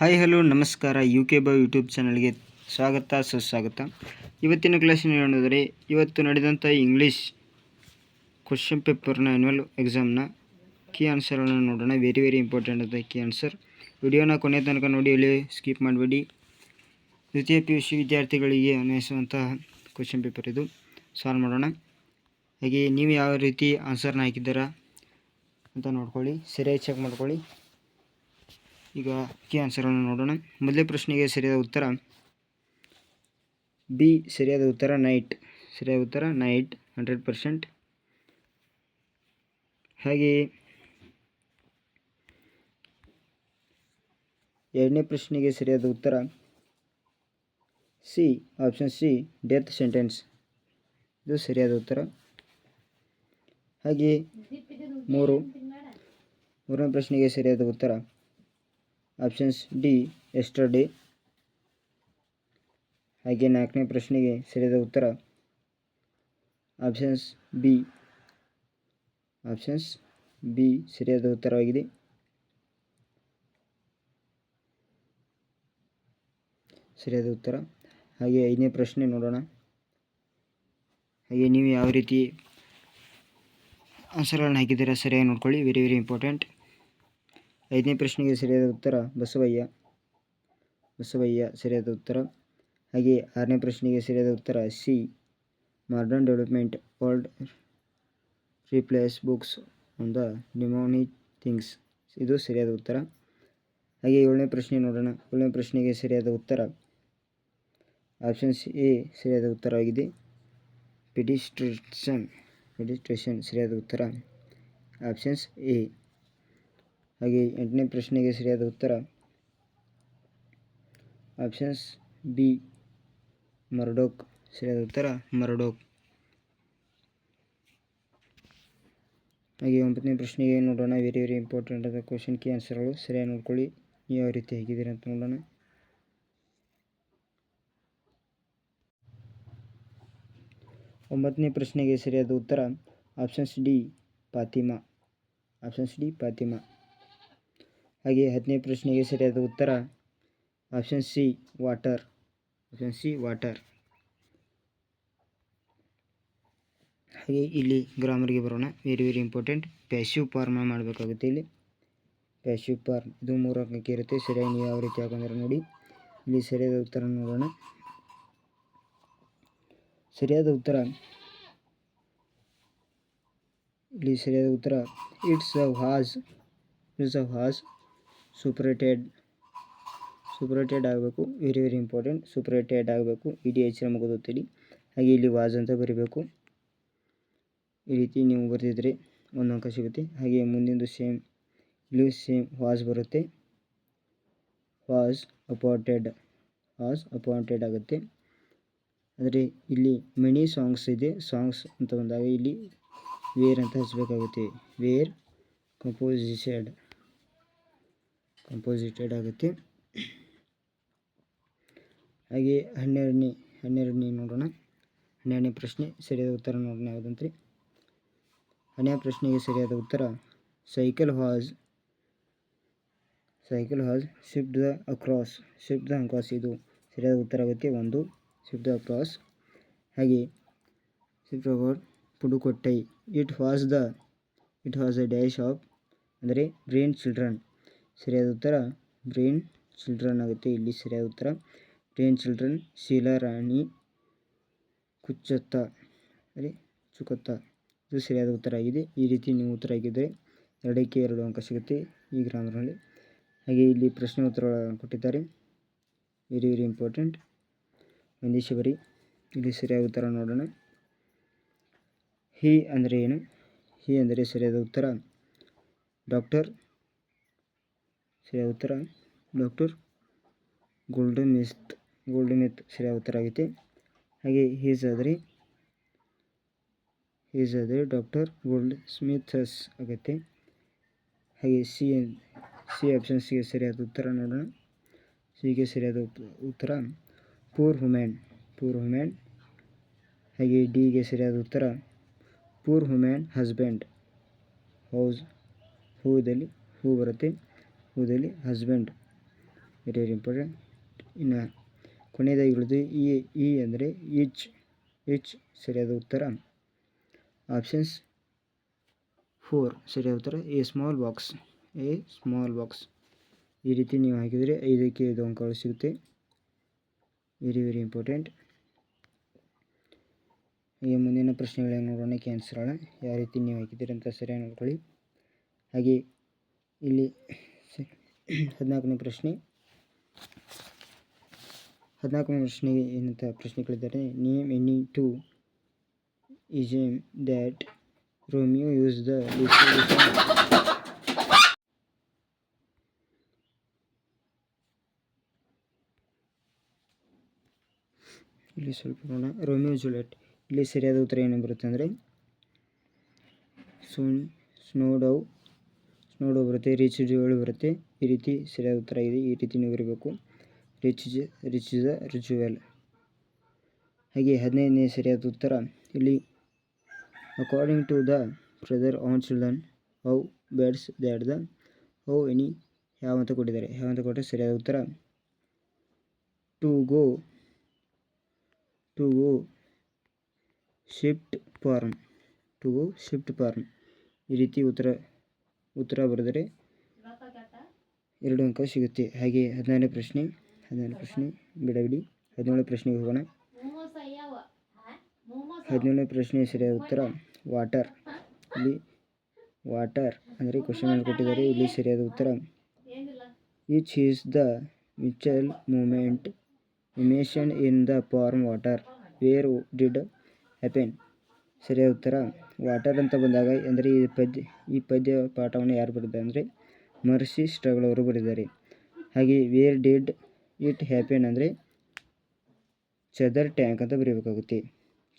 Hi hello ನಮಸ್ಕಾರ UK YouTube ಚಾನಲ್ಗೆ ಸ್ವಾಗತ ಸುಸ್ವಾಗತ. ಇವತ್ತಿನ ಕ್ಲಾಸಿನ ನೋಡಿದರೆ ಇವತ್ತು ನಡೆದಂಥ ಇಂಗ್ಲೀಷ್ ಕ್ವಶನ್ ಪೇಪರ್ನ ಆ್ಯನ್ಯುವಲ್ ಎಕ್ಸಾಮ್ನ ಕೀ ಆನ್ಸರ್ಗಳನ್ನು ನೋಡೋಣ. ವೆರಿ ಇಂಪಾರ್ಟೆಂಟ್ ಅಂತ ಕೀ ಆನ್ಸರ್. ವಿಡಿಯೋನ ಕೊನೆ ತನಕ ನೋಡಿ, ಅಲ್ಲಿ ಸ್ಕಿಪ್ ಮಾಡಬೇಡಿ. ದ್ವಿತೀಯ PUC ವಿದ್ಯಾರ್ಥಿಗಳಿಗೆ ಅನ್ವಯಿಸುವಂತಹ ಕ್ವಶನ್ ಪೇಪರ್ ಇದು. ಸಾಲ್ವ್ ಮಾಡೋಣ. ಹಾಗೆ ನೀವು ಯಾವ ರೀತಿ ಆನ್ಸರ್ನ ಹಾಕಿದ್ದೀರಾ ಅಂತ ನೋಡ್ಕೊಳ್ಳಿ, ಸರಿಯಾಗಿ ಚೆಕ್ ಮಾಡ್ಕೊಳ್ಳಿ. ಈಗ ಕೀ ಆನ್ಸರನ್ನು ನೋಡೋಣ. ಮೊದಲೇ ಪ್ರಶ್ನೆಗೆ ಸರಿಯಾದ ಉತ್ತರ ಬಿ. ಸರಿಯಾದ ಉತ್ತರ ನೈಟ್. ಸರಿಯಾದ ಉತ್ತರ ನೈಟ್ 100%. ಹಾಗೆಯೇ ಎರಡನೇ ಪ್ರಶ್ನೆಗೆ ಸರಿಯಾದ ಉತ್ತರ C. Option C, death sentence. ಇದು ಸರಿಯಾದ ಉತ್ತರ. ಹಾಗೆಯೇ ಮೂರನೇ ಪ್ರಶ್ನೆಗೆ ಸರಿಯಾದ ಉತ್ತರ ಆಪ್ಷನ್ಸ್ ಡಿ, ಎಸ್ಟರ್ಡೇ. ಹಾಗೆ ನಾಲ್ಕನೇ ಪ್ರಶ್ನೆಗೆ ಸರಿಯಾದ ಉತ್ತರ ಆಪ್ಷನ್ಸ್ ಬಿ ಸರಿಯಾದ ಉತ್ತರವಾಗಿದೆ. ಸರಿಯಾದ ಉತ್ತರ. ಹಾಗೆ ಐದನೇ ಪ್ರಶ್ನೆ ನೋಡೋಣ. ಹಾಗೆ ನೀವು ಯಾವ ರೀತಿ ಆನ್ಸರ್ಗಳನ್ನು ಹಾಕಿದ್ದೀರಾ ಸರಿಯಾಗಿ ನೋಡ್ಕೊಳ್ಳಿ, ವೆರಿ ಇಂಪಾರ್ಟೆಂಟ್. ಐದನೇ ಪ್ರಶ್ನೆಗೆ ಸರಿಯಾದ ಉತ್ತರ ಬಸವಯ್ಯ. ಸರಿಯಾದ ಉತ್ತರ. ಹಾಗೆ ಆರನೇ ಪ್ರಶ್ನೆಗೆ ಸರಿಯಾದ ಉತ್ತರ C, modern development world replace books on the mnemonic things. ಇದು ಸರಿಯಾದ ಉತ್ತರ. ಹಾಗೆ ಏಳನೇ ಪ್ರಶ್ನೆ ನೋಡೋಣ. ಏಳನೇ ಪ್ರಶ್ನೆಗೆ ಸರಿಯಾದ ಉತ್ತರ ಆಪ್ಷನ್ಸ್ ಎ ಸರಿಯಾದ ಉತ್ತರವಾಗಿದೆ. ಪೆಡಿಸ್ಟ್ರೇಷನ್ ಸರಿಯಾದ ಉತ್ತರ ಆಪ್ಷನ್ಸ್ ಎ. ಹಾಗೆ ಎಂಟನೇ ಪ್ರಶ್ನೆಗೆ ಸರಿಯಾದ ಉತ್ತರ ಆಪ್ಷನ್ಸ್ ಬಿ, ಮರ್ಡೋಕ್. ಸರಿಯಾದ ಉತ್ತರ ಮರ್ಡೋಕ್. ಹಾಗೆ ಒಂಬತ್ತನೇ ಪ್ರಶ್ನೆಗೆ ನೋಡೋಣ. ವೆರಿ ಇಂಪಾರ್ಟೆಂಟ್ ಆದ ಕ್ವಶನ್ ಕೀ ಆನ್ಸರ್ಗಳು ಸರಿಯಾಗಿ ನೋಡ್ಕೊಳ್ಳಿ. ನೀವು ಯಾವ ರೀತಿ ಹೇಗಿದ್ದೀರಿ ಅಂತ ನೋಡೋಣ. ಒಂಬತ್ತನೇ ಪ್ರಶ್ನೆಗೆ ಸರಿಯಾದ ಉತ್ತರ ಆಪ್ಷನ್ಸ್ ಡಿ, ಫಾತಿಮಾ. ಹಾಗೆ ಹತ್ತನೇ ಪ್ರಶ್ನೆಗೆ ಸರಿಯಾದ ಉತ್ತರ ಆಪ್ಷನ್ ಸಿ, ವಾಟರ್. ಹಾಗೆ ಇಲ್ಲಿ ಗ್ರಾಮರ್ಗೆ ಬರೋಣ. Very important. ಪ್ಯಾಸಿವ್ ಫಾರ್ಮ್ ಮಾಡಬೇಕಾಗುತ್ತೆ. ಇಲ್ಲಿ ಪ್ಯಾಸಿವ್ ಫಾರ್ಮ್ ಇದು 3 ಅಂಕಕ್ಕೆ ಇರುತ್ತೆ. ಸರಿಯಾಗಿ ನೀವು ಯಾವ ರೀತಿ ಹಾಕೊಂಡ್ರೆ ನೋಡಿ. ಇಲ್ಲಿ ಸರಿಯಾದ ಉತ್ತರ ನೋಡೋಣ. ಸರಿಯಾದ ಉತ್ತರ ಇಟ್ಸ್ ಅ ವಾಸ್ ಸೂಪರೇಟೆಡ್ ಆಗಬೇಕು. Very important. ಸೂಪರೇಟೆಡ್ ಆಗಬೇಕು. ಇಡೀ ಹೆಚ್ಚಿನ ಮುಗಿದುತ್ತೇಳಿ. ಹಾಗೆ ಇಲ್ಲಿ ವಾಸ್ ಅಂತ ಬರೀಬೇಕು. ಈ ರೀತಿ ನೀವು ಬರೆದಿದ್ರೆ 1 ಅಂಕ ಸಿಗುತ್ತೆ. ಹಾಗೆ ಮುಂದಿಂದು ಇಲ್ಲೂ ಸೇಮ್ ವಾಸ್ ಬರುತ್ತೆ. ವಾಸ್ ಅಪಾಯಿಂಟೆಡ್ ಆಗುತ್ತೆ. ಆದರೆ ಇಲ್ಲಿ ಮೆನಿ ಸಾಂಗ್ಸ್ ಇದೆ. ಸಾಂಗ್ಸ್ ಅಂತ ಬಂದಾಗ ಇಲ್ಲಿ ವೇರ್ ಅಂತ ಹಚ್ಚಬೇಕಾಗುತ್ತೆ. ವೇರ್ ಕಂಪೋಸಿಟೆಡ್ ಆಗುತ್ತೆ. ಹಾಗೆ ಹನ್ನೆರಡನೇ ನೋಡೋಣ. 12ನೇ ಪ್ರಶ್ನೆ ಸರಿಯಾದ ಉತ್ತರ ನೋಡೋಣ ಯಾವುದಂತ್ರಿ. 12ನೇ ಪ್ರಶ್ನೆಗೆ ಸರಿಯಾದ ಉತ್ತರ cycle was shift the across. ಇದು ಸರಿಯಾದ ಉತ್ತರ ಆಗುತ್ತೆ. 1 ಶಿಫ್ಟ್ ದ ಅಕ್ರಾಸ್. ಹಾಗೆ shift about Pudukkottai. It was the dash of ಅಂದರೆ ಬ್ರೇನ್ ಚಿಲ್ಡ್ರನ್. ಸರಿಯಾದ ಉತ್ತರ ಬ್ರೇನ್ ಚಿಲ್ಡ್ರನ್ ಆಗುತ್ತೆ. ಇಲ್ಲಿ ಸರಿಯಾದ ಉತ್ತರ ಬ್ರೇನ್ ಚಿಲ್ಡ್ರನ್. ಶೀಲಾ ರಾಣಿ ಚುಕತ್ತಾ. ಇದು ಸರಿಯಾದ ಉತ್ತರ ಆಗಿದೆ. ಈ ರೀತಿ ನೀವು ಉತ್ತರ ಆಗಿದ್ದರೆ 2ಕ್ಕೆ 2 ಅಂಕ ಸಿಗುತ್ತೆ ಈ ಗ್ರಾಮರ್ನಲ್ಲಿ. ಹಾಗೆ ಇಲ್ಲಿ ಪ್ರಶ್ನೆ ಉತ್ತರ ಕೊಟ್ಟಿದ್ದಾರೆ. Very important. ಹೊಂದಿಸಿ ಬರಿ. ಇಲ್ಲಿ ಸರಿಯಾದ ಉತ್ತರ ನೋಡೋಣ. ಹಿ ಅಂದರೆ ಏನು? ಹಿ ಅಂದರೆ ಸರಿಯಾದ ಉತ್ತರ ಡಾಕ್ಟರ್. ಸರಿಯಾದ ಉತ್ತರ ಡಾಕ್ಟರ್ ಗೋಲ್ಡ್ಸ್ಮಿತ್ ಸರಿಯಾದ ಉತ್ತರ ಆಗಿದೆ. ಹಾಗೆ ಹೀಸ್ ಆದರೆ ಡಾಕ್ಟರ್ ಗೋಲ್ಡ್ಸ್ಮಿಥ್ಸ್ ಆಗುತ್ತೆ. ಹಾಗೆ ಸಿ ಆಪ್ಷನ್ ಸಿಗೆ ಸರಿಯಾದ ಉತ್ತರ ನೋಡೋಣ. ಸಿಗೆ ಸರಿಯಾದ ಉತ್ತರ ಪೂರ್ ವುಮೆನ್. ಹಾಗೆ ಡಿಗೆ ಸರಿಯಾದ ಉತ್ತರ ಪೂರ್ ವುಮೆನ್ ಹಸ್ಬೆಂಡ್. ಹೂದಲ್ಲಿ ಹೂ ಬರುತ್ತೆ. ಹೂದಲ್ಲಿ ಹಸ್ಬೆಂಡ್. Very very important. ಇನ್ನು ಕೊನೆಯದಾಗಿ ಉಳಿದು ಇ ಅಂದರೆ ಈಚ್ ಸರಿಯಾದ ಉತ್ತರ ಆಪ್ಷನ್ಸ್ 4 ಸರಿಯಾದ ಉತ್ತರ ಎ ಸ್ಮಾಲ್ ಬಾಕ್ಸ್. ಈ ರೀತಿ ನೀವು ಹಾಕಿದರೆ 5ಕ್ಕೆ 5 ಅಂಕಗಳು ಸಿಗುತ್ತೆ. Very very important. ಹಾಗೆ ಮುಂದಿನ ಪ್ರಶ್ನೆಗಳನ್ನು ನೋಡೋಣ, ಕ್ಯಾನ್ಸರೋಣ. ಯಾವ ರೀತಿ ನೀವು ಹಾಕಿದ್ದೀರಿ ಅಂತ ಸರಿಯಾಗಿ ನೋಡ್ಕೊಳ್ಳಿ. ಹಾಗೆ ಇಲ್ಲಿ 14ನೇ ಪ್ರಶ್ನೆಗೆ ಏನಂತ ಪ್ರಶ್ನೆ ಕೇಳಿದ್ದಾರೆ, name any two ism that Romeo use the ಇಲ್ಲಿ ಸ್ವಲ್ಪ ನೋಡೋಣ. ರೋಮಿಯೋ ಜೂಲಿಯಟ್, ಇಲ್ಲಿ ಸರಿಯಾದ ಉತ್ತರ ಏನು ಬರುತ್ತೆ ಅಂದರೆ ಸ್ನೋಡೌ ಬರುತ್ತೆ, ರಿಚ್ ಡ್ಯೂಯಲ್ ಬರುತ್ತೆ. ಈ ರೀತಿ ಸರಿಯಾದ ಉತ್ತರ ಇದೆ. ಈ ರೀತಿ ನೀವು ಬರಬೇಕು, ರಿಚ್ ದ ರಿಚುವಲ್. ಹಾಗೆ 15ನೇ ಸರಿಯಾದ ಉತ್ತರ ಇಲ್ಲಿ according to the brother on children how bads that the how any ಯಾವ ಅಂತ ಕೊಟ್ಟಿದ್ದಾರೆ. ಯಾವ ಅಂತ ಕೊಟ್ಟರೆ ಸರಿಯಾದ ಉತ್ತರ ಟು ಗೋ ಶಿಫ್ಟ್ ಫಾರ್ಮ್. ಈ ರೀತಿ ಉತ್ತರ ಬರೆದರೆ 2 ಅಂಕ ಸಿಗುತ್ತೆ. ಹಾಗೆ 17ನೇ ಪ್ರಶ್ನೆ ಬಿಡಬಿಡಿ. 17ನೇ ಪ್ರಶ್ನೆಗೆ ಹೋಗೋಣ. 17ನೇ ಪ್ರಶ್ನೆ ಸರಿಯಾದ ಉತ್ತರ ವಾಟರ್. ಇಲ್ಲಿ ವಾಟರ್ ಅಂದರೆ ಕ್ವಶನ್ ಅನ್ನು ಕೊಟ್ಟಿದ್ದಾರೆ. ಇಲ್ಲಿ ಸರಿಯಾದ ಉತ್ತರ which is the mutual moment emission in the form water where did happen. ಸರಿಯಾದ ಉತ್ತರ ವಾಟರ್ ಅಂತ ಬಂದಾಗ ಅಂದರೆ ಈ ಪದ್ಯ ಪಾಠವನ್ನು ಯಾರು ಬರೆದಿದ್ದಾರೆ ಅಂದರೆ ಮರ್ಸಿ ಸ್ಟ್ರಗಲ್ ಅವರು ಬರೆದಿದ್ದಾರೆ. ಹಾಗೆ ವೇರ್ ಡಿಡ್ ಇಟ್ ಹ್ಯಾಪನ್ ಅಂದರೆ ಚದರ್ ಟ್ಯಾಂಕ್ ಅಂತ ಬರೀಬೇಕಾಗುತ್ತೆ.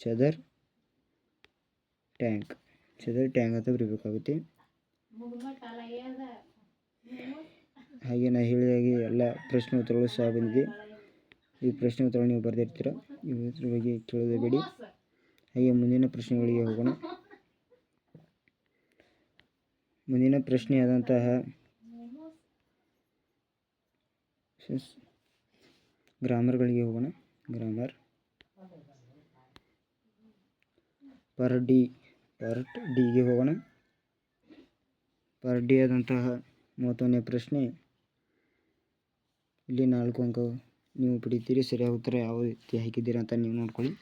ಚದರ್ ಟ್ಯಾಂಕ್ ಅಂತ ಬರೀಬೇಕಾಗುತ್ತೆ. ಹಾಗೆ ನಾನು ಹೇಳಿದಾಗೆ ಎಲ್ಲ ಪ್ರಶ್ನೆ ಉತ್ತರಗಳು ಸಹ ಬಂದಿದೆ. ಈ ಪ್ರಶ್ನೆ ಉತ್ತರ ನೀವು ಬರೆದಿರ್ತೀರ, ಇದ್ರ ಬಗ್ಗೆ ಕೇಳೋದೇಬೇಡಿ. ಹಾಗೆ ಮುಂದಿನ ಪ್ರಶ್ನೆಗಳಿಗೆ ಹೋಗೋಣ. ಮುಂದಿನ ಪ್ರಶ್ನೆಯಾದಂತಹ ಗ್ರಾಮರ್ಗಳಿಗೆ ಹೋಗೋಣ. ಗ್ರಾಮರ್ ಪಾರ್ಟ್ ಡಿಗೆ ಹೋಗೋಣ. ಪಾರ್ಟ್ ಡಿ ಆದಂತಹ 31ನೇ ಪ್ರಶ್ನೆ. ಇಲ್ಲಿ 4 ಅಂಕ ನೀವು ಪಡಿತೀರಿ. ಸರಿಯಾದ ಉತ್ತರ ಯಾವ ರೀತಿ ಹಾಕಿದ್ದೀರಾ ಅಂತ ನೀವು ನೋಡ್ಕೊಳ್ಳಿ.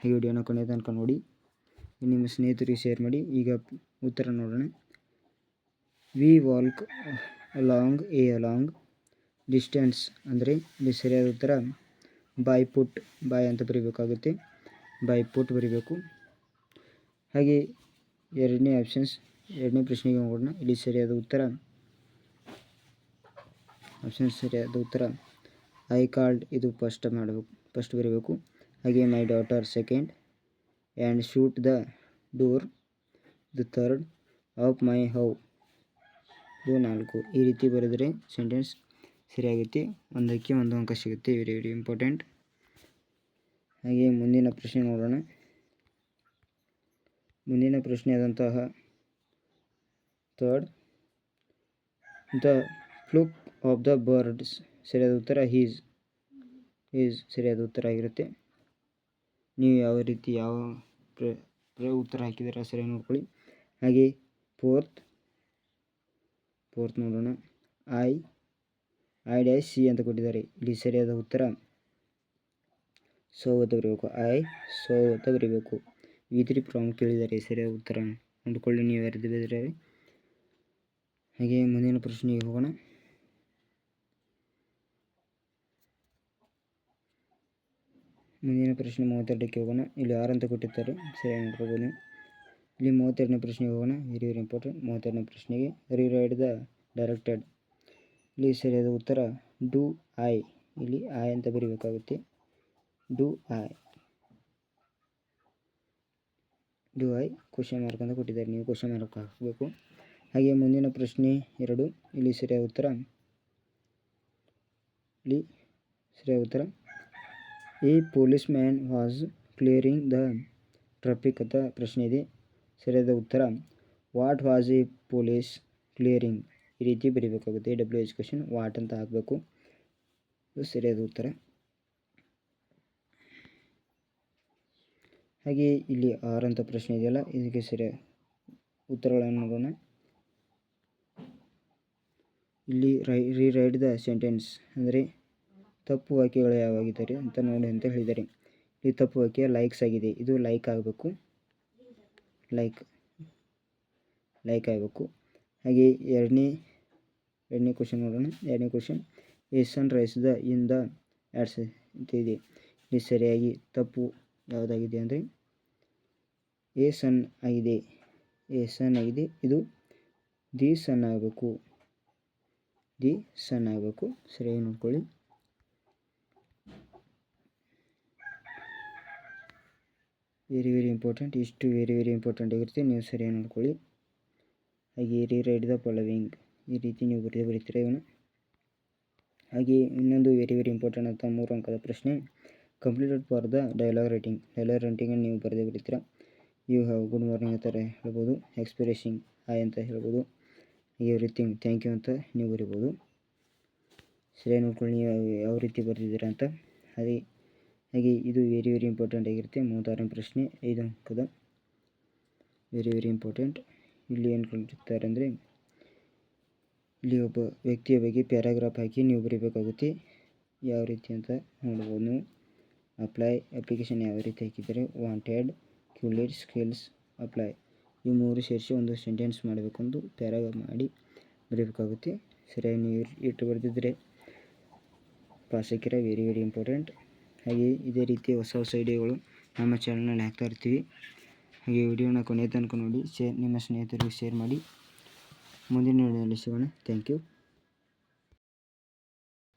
ಈ ವಿಡಿಯೋನ ಕೊನೆಯ ತನಕ ನೋಡಿ, ನಿಮ್ಮ ಸ್ನೇಹಿತರಿಗೆ ಶೇರ್ ಮಾಡಿ. ಈಗ ಉತ್ತರ ನೋಡೋಣ. We walk along a long distance ಅಂದರೆ ಇಲ್ಲಿ ಸರಿಯಾದ ಉತ್ತರ ಬಾಯ್ ಅಂತ ಬರೀಬೇಕಾಗುತ್ತೆ. ಬೈ ಫುಟ್ ಬರೀಬೇಕು. ಹಾಗೆ ಎರಡನೇ ಪ್ರಶ್ನೆಗೆ ಹೋಗೋಣ. ಇಲ್ಲಿ ಸರಿಯಾದ ಉತ್ತರ ಐ ಕಾಲ್ಡ್, ಇದು ಫಸ್ಟ್ ಬರೀಬೇಕು. ಹಾಗೆ my daughter second, and shoot the door the third, of my how ಇದು 4. ಈ ರೀತಿ ಬರೆದರೆ ಸೆಂಟೆನ್ಸ್ ಸರಿಯಾಗುತ್ತೆ. 1ಕ್ಕೆ 1 ಅಂಕ ಸಿಗುತ್ತೆ. Very very important. ಹಾಗೆ ಮುಂದಿನ ಪ್ರಶ್ನೆ ನೋಡೋಣ. ಮುಂದಿನ ಪ್ರಶ್ನೆ ಆದಂತಹ third, the fluke of the birds, ಸರಿಯಾದ ಉತ್ತರ ಈಸ್ ಸರಿಯಾದ ಉತ್ತರ ಆಗಿರುತ್ತೆ. ನೀವು ಯಾವ ರೀತಿ ಉತ್ತರ ಹಾಕಿದ್ದೀರಾ ಸರಿಯಾಗಿ ನೋಡ್ಕೊಳ್ಳಿ. ಹಾಗೆ ಫೋರ್ತ್ ನೋಡೋಣ. ಐ ಡ್ಯಾಶ್ ಸಿ ಅಂತ ಕೊಟ್ಟಿದ್ದಾರೆ. ಇಲ್ಲಿ ಸರಿಯಾದ ಉತ್ತರ ಸೋ ಅಂತ ಬರೀಬೇಕು. ಸೋ ಅಂತ ಬರೀಬೇಕು. V3 ಪ್ರಾಬ್ಲಮ್ ಕೇಳಿದ್ದಾರೆ. ಸರಿಯಾದ ಉತ್ತರ ನೋಡಿಕೊಳ್ಳಿ ನೀವು ಯಾರಿದ್ದು ಬೇರೆ. ಹಾಗೆ ಮುಂದಿನ ಪ್ರಶ್ನೆಗೆ ಹೋಗೋಣ. ಮುಂದಿನ ಪ್ರಶ್ನೆ 32ಕ್ಕೆ ಹೋಗೋಣ. ಇಲ್ಲಿ 6 ಅಂತ ಕೊಟ್ಟಿರ್ತಾರೆ, ಸರಿಯಾಗಿ ನೋಡ್ಕೋಬೋದು ನೀವು. ಇಲ್ಲಿ 32ನೇ ಪ್ರಶ್ನೆಗೆ ಹೋಗೋಣ. Very very important. 32ನೇ ಪ್ರಶ್ನೆಗೆ ರಿರೈಟ್ ದ ಡೈರೆಕ್ಟೆಡ್. ಇಲ್ಲಿ ಸರಿಯಾದ ಉತ್ತರ ಡು ಐ. ಇಲ್ಲಿ ಐ ಅಂತ ಬರೀಬೇಕಾಗುತ್ತೆ. ಡು ಐ ಕ್ವಶನ್ ಮಾರ್ಕ್ ಅಂತ ಕೊಟ್ಟಿದ್ದಾರೆ. ನೀವು ಕ್ವಶನ್ ಮಾರ್ಕ್ ಹಾಕಬೇಕು. ಹಾಗೆ ಮುಂದಿನ ಪ್ರಶ್ನೆ 2. ಇಲ್ಲಿ ಸರಿಯಾದ ಉತ್ತರ A police man was clearing the traffic ಅಂತ ಪ್ರಶ್ನೆ ಇದೆ. ಸರಿಯಾದ ಉತ್ತರ what was A police clearing. ಈ ರೀತಿ ಬರೀಬೇಕಾಗುತ್ತೆ. WH ಕ್ವಶನ್ ವಾಟ್ ಅಂತ ಹಾಕಬೇಕು. ಇದು ಸರಿಯಾದ ಉತ್ತರ. ಹಾಗೆಯೇ ಇಲ್ಲಿ 6 ಅಂತ ಪ್ರಶ್ನೆ ಇದೆಯಲ್ಲ, ಇದಕ್ಕೆ ಸರಿಯಾದ ಉತ್ತರಗಳನ್ನು ನೋಡೋಣ. ಇಲ್ಲಿ ರೀರೈಟ್ ದ ಸೆಂಟೆನ್ಸ್ ಅಂದರೆ ತಪ್ಪು ವಾಕ್ಯಗಳು ಯಾವಾಗಿದ್ದಾರೆ ಅಂತ ನೋಡಿ ಅಂತ ಹೇಳಿದ್ದಾರೆ. ಈ ತಪ್ಪು ವಾಕ್ಯ ಲೈಕ್ಸ್ ಆಗಿದೆ, ಇದು ಲೈಕ್ ಆಗಬೇಕು, ಲೈಕ್ ಆಗಬೇಕು. ಹಾಗೆ ಎರಡನೇ ಕ್ವಶನ್ ನೋಡೋಣ. ಎರಡನೇ question, a sun rise the in the odds ಅಂತ ಇದೆ. ಇಲ್ಲಿ ಸರಿಯಾಗಿ ತಪ್ಪು ಯಾವುದಾಗಿದೆ ಅಂದರೆ ಎ ಸನ್ ಆಗಿದೆ, ಇದು ದಿ ಸನ್ ಆಗಬೇಕು, ಸರಿಯಾಗಿ ನೋಡ್ಕೊಳ್ಳಿ. ವೆರಿ ಇಂಪಾರ್ಟೆಂಟ್, ಇಷ್ಟು ವೆರಿ ಇಂಪಾರ್ಟೆಂಟ್ ಆಗಿರುತ್ತೆ, ನೀವು ಸರಿಯಾಗಿ ನೋಡ್ಕೊಳ್ಳಿ. ಹಾಗೆ ರೀರೈಟ್ ದ ಫಾಲೋವಿಂಗ್, ಈ ರೀತಿ ನೀವು ಬರೀತೀರಾ ಇವನು. ಹಾಗೆ ಇನ್ನೊಂದು ವೆರಿ ಇಂಪಾರ್ಟೆಂಟ್ ಅಂತ 3 ಅಂಕದ ಪ್ರಶ್ನೆ, ಕಂಪ್ಲೀಟೆಡ್ ಫಾರ್ ದ ಡೈಲಾಗ್ ರೈಟಿಂಗನ್ನು ನೀವು ಬರೀತೀರಾ. ಯು ಹ್ಯಾವ್ ಗುಡ್ ಮಾರ್ನಿಂಗ್ ಅಂತ ಹೇಳ್ಬೋದು, ಎಕ್ಸ್ಪ್ರೆಸಿಂಗ್ ಹಾಯ್ ಅಂತ ಹೇಳ್ಬೋದು, ಎವ್ರಿಥಿಂಗ್ ಥ್ಯಾಂಕ್ ಯು ಅಂತ ನೀವು ಬರಿಬೋದು. ಸರಿಯಾಗಿ ನೋಡ್ಕೊಳ್ಳಿ ನೀವು ಯಾವ ರೀತಿ ಬರೆದಿದ್ದೀರಾ ಅಂತ. ಹಾಗೆ ಇದು ವೆರಿ ಇಂಪಾರ್ಟೆಂಟ್ ಆಗಿರುತ್ತೆ. 36ನೇ ಪ್ರಶ್ನೆ 5 ಅಂಕದ ವೆರಿ ಇಂಪಾರ್ಟೆಂಟ್. ಇಲ್ಲಿ ಏನು ಕೊಟ್ಟಿರ್ತಾರೆ ಅಂದರೆ, ಇಲ್ಲಿ ಒಬ್ಬ ವ್ಯಕ್ತಿಯ ಬಗ್ಗೆ ಪ್ಯಾರಾಗ್ರಾಫ್ ಹಾಕಿ ನೀವು ಬರೀಬೇಕಾಗುತ್ತೆ. ಯಾವ ರೀತಿ ಅಂತ ನೋಡ್ಬೋದು ನೀವು. ಅಪ್ಲಿಕೇಶನ್ ಯಾವ ರೀತಿ ಹಾಕಿದ್ದಾರೆ, ವಾಂಟೆಡ್, ಕ್ಯೂಲೇಟ್, ಸ್ಕಿಲ್ಸ್, ಅಪ್ಲೈ, ಈ 3 ಸೇರಿಸಿ ಒಂದು ಸೆಂಟೆನ್ಸ್ ಮಾಡಬೇಕು, ಒಂದು ಪ್ಯಾರಾಗ್ರಾಫ್ ಮಾಡಿ ಬರೀಬೇಕಾಗುತ್ತೆ. ಸರಿಯಾಗಿ ನೀವು ಇಟ್ಟು ಬರೆದಿದ್ದರೆ ಪಾಸ್ ಹಾಕಿರ ವೆರಿ ಇಂಪಾರ್ಟೆಂಟ್. ಹಾಗೆ ಇದೇ ರೀತಿ ಹೊಸ ವಿಡಿಯೋಗಳು ನಮ್ಮ ಚಾನಲ್ನಲ್ಲಿ ಹಾಕ್ತಾ ಇರ್ತೀವಿ. ಹಾಗೆ ವಿಡಿಯೋನ ಕೊನೆಯ ತನಕ ನೋಡಿ, ನಿಮ್ಮ ಸ್ನೇಹಿತರಿಗೆ ಶೇರ್ ಮಾಡಿ. ಮುಂದಿನ ವಿಡಿಯೋದಲ್ಲಿ ಸಿಗೋಣ. Thank you.